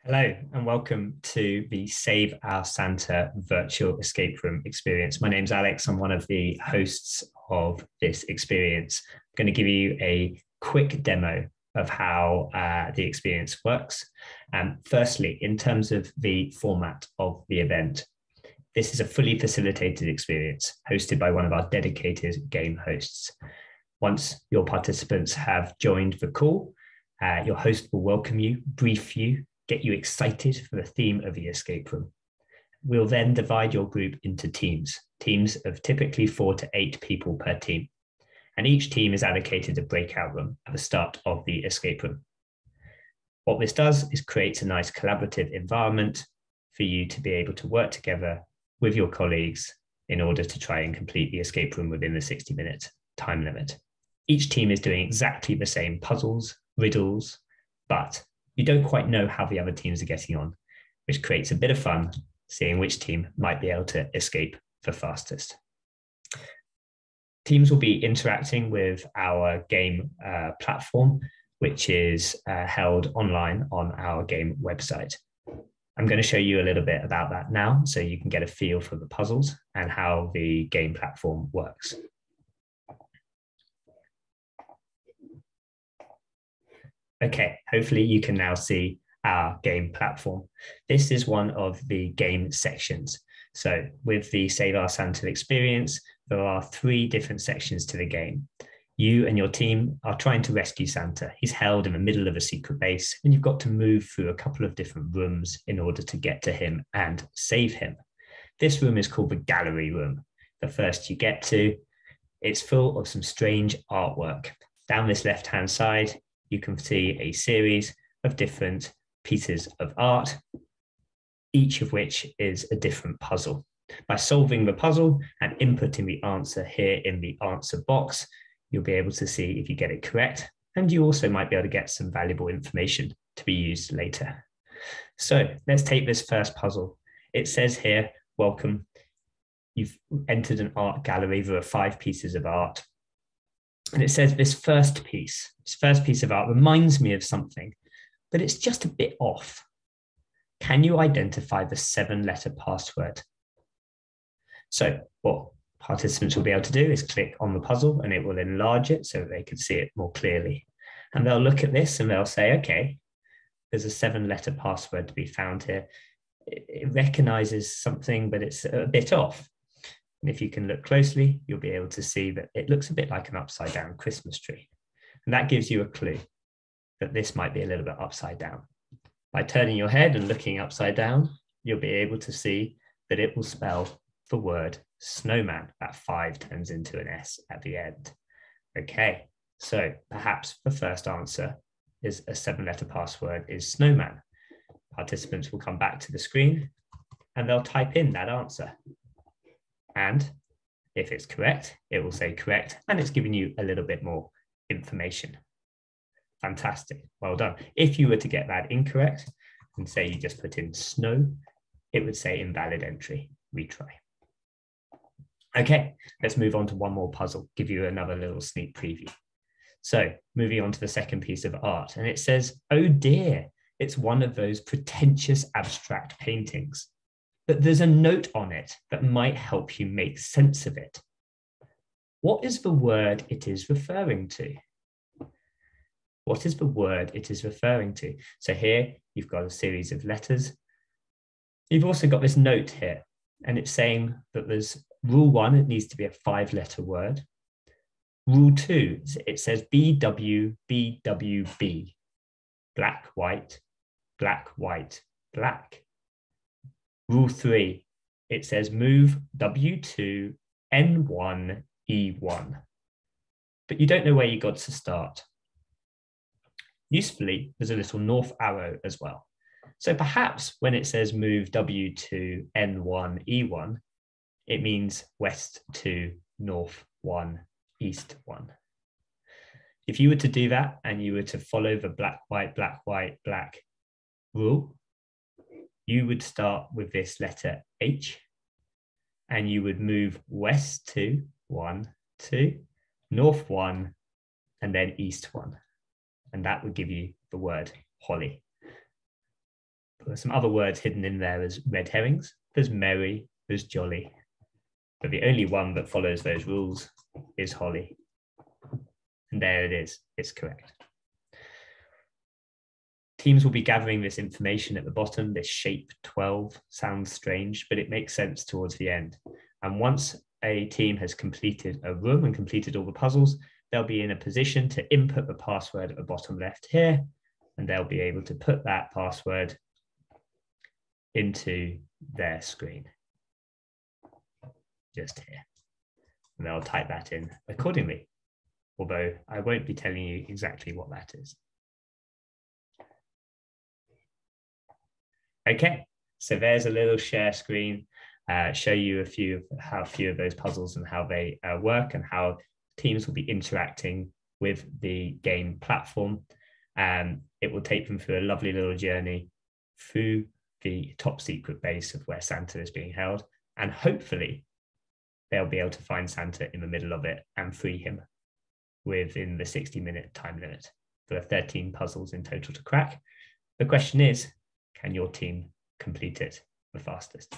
Hello and welcome to the Save Our Santa virtual escape room experience. My name's Alex. I'm one of the hosts of this experience. I'm going to give you a quick demo of how the experience works. Firstly, in terms of the format of the event, this is a fully facilitated experience hosted by one of our dedicated game hosts. Once your participants have joined the call, your host will welcome you, brief you, get you excited for the theme of the escape room. We'll then divide your group into teams of typically 4 to 8 people per team. And each team is allocated a breakout room at the start of the escape room. What this does is creates a nice collaborative environment for you to be able to work together with your colleagues in order to try and complete the escape room within the 60-minute time limit. Each team is doing exactly the same puzzles, riddles, but you don't quite know how the other teams are getting on, which creates a bit of fun seeing which team might be able to escape the fastest. Teams will be interacting with our game platform, which is held online on our game website. I'm going to show you a little bit about that now so you can get a feel for the puzzles and how the game platform works. Okay, hopefully you can now see our game platform. This is one of the game sections. So with the Save Our Santa experience, there are 3 different sections to the game. You and your team are trying to rescue Santa. He's held in the middle of a secret base, and you've got to move through a couple of different rooms in order to get to him and save him. This room is called the gallery room. The first you get to, it's full of some strange artwork. Down this left-hand side, you can see a series of different pieces of art, each of which is a different puzzle. By solving the puzzle and inputting the answer here in the answer box, you'll be able to see if you get it correct, and you also might be able to get some valuable information to be used later. So let's take this first puzzle. It says here, welcome. You've entered an art gallery. There are 5 pieces of art. And it says this first piece of art reminds me of something, but it's just a bit off. Can you identify the 7-letter password? So what participants will be able to do is click on the puzzle and it will enlarge it so they can see it more clearly. And they'll look at this and they'll say, okay, there's a 7-letter password to be found here. It recognizes something, but it's a bit off. And if you can look closely, you'll be able to see that it looks a bit like an upside down Christmas tree. And that gives you a clue that this might be a little bit upside down. By turning your head and looking upside down, you'll be able to see that it will spell the word snowman. That 5 turns into an S at the end. Okay, so perhaps the first answer is a 7-letter password is snowman. Participants will come back to the screen and they'll type in that answer. And if it's correct, it will say correct, and it's giving you a little bit more information. Fantastic, well done. If you were to get that incorrect and say you just put in snow, it would say invalid entry, retry. Okay, let's move on to one more puzzle, give you another little sneak preview. So moving on to the second piece of art, and it says, oh dear, it's one of those pretentious abstract paintings. But there's a note on it that might help you make sense of it. What is the word it is referring to? What is the word it is referring to? So here you've got a series of letters. You've also got this note here, and it's saying that there's rule 1, it needs to be a 5-letter word. Rule 2, it says BW, BWB, black, white, black, white, black. Rule 3, it says move W2, N1, E1. But you don't know where you got to start. Usefully, there's a little north arrow as well. So perhaps when it says move W2, N1, E1, it means west 2, north 1, east 1. If you were to do that and you were to follow the black, white, black rule, you would start with this letter H and you would move west 2, 1, 2, north 1, and then east 1. And that would give you the word holly. some other words hidden in there as red herrings. There's merry, there's jolly. But the only one that follows those rules is holly. And there it is, it's correct. Teams will be gathering this information at the bottom. This shape 12 sounds strange, but it makes sense towards the end. And once a team has completed a room and completed all the puzzles, they'll be in a position to input the password at the bottom left here, and they'll be able to put that password into their screen, just here. And they'll type that in accordingly, although I won't be telling you exactly what that is. Okay, so there's a little share screen, show you a few of those puzzles and how they work and how teams will be interacting with the game platform. It will take them through a lovely little journey through the top secret base of where Santa is being held. And hopefully they'll be able to find Santa in the middle of it and free him within the 60-minute time limit. There are 13 puzzles in total to crack. The question is, can your team complete it the fastest?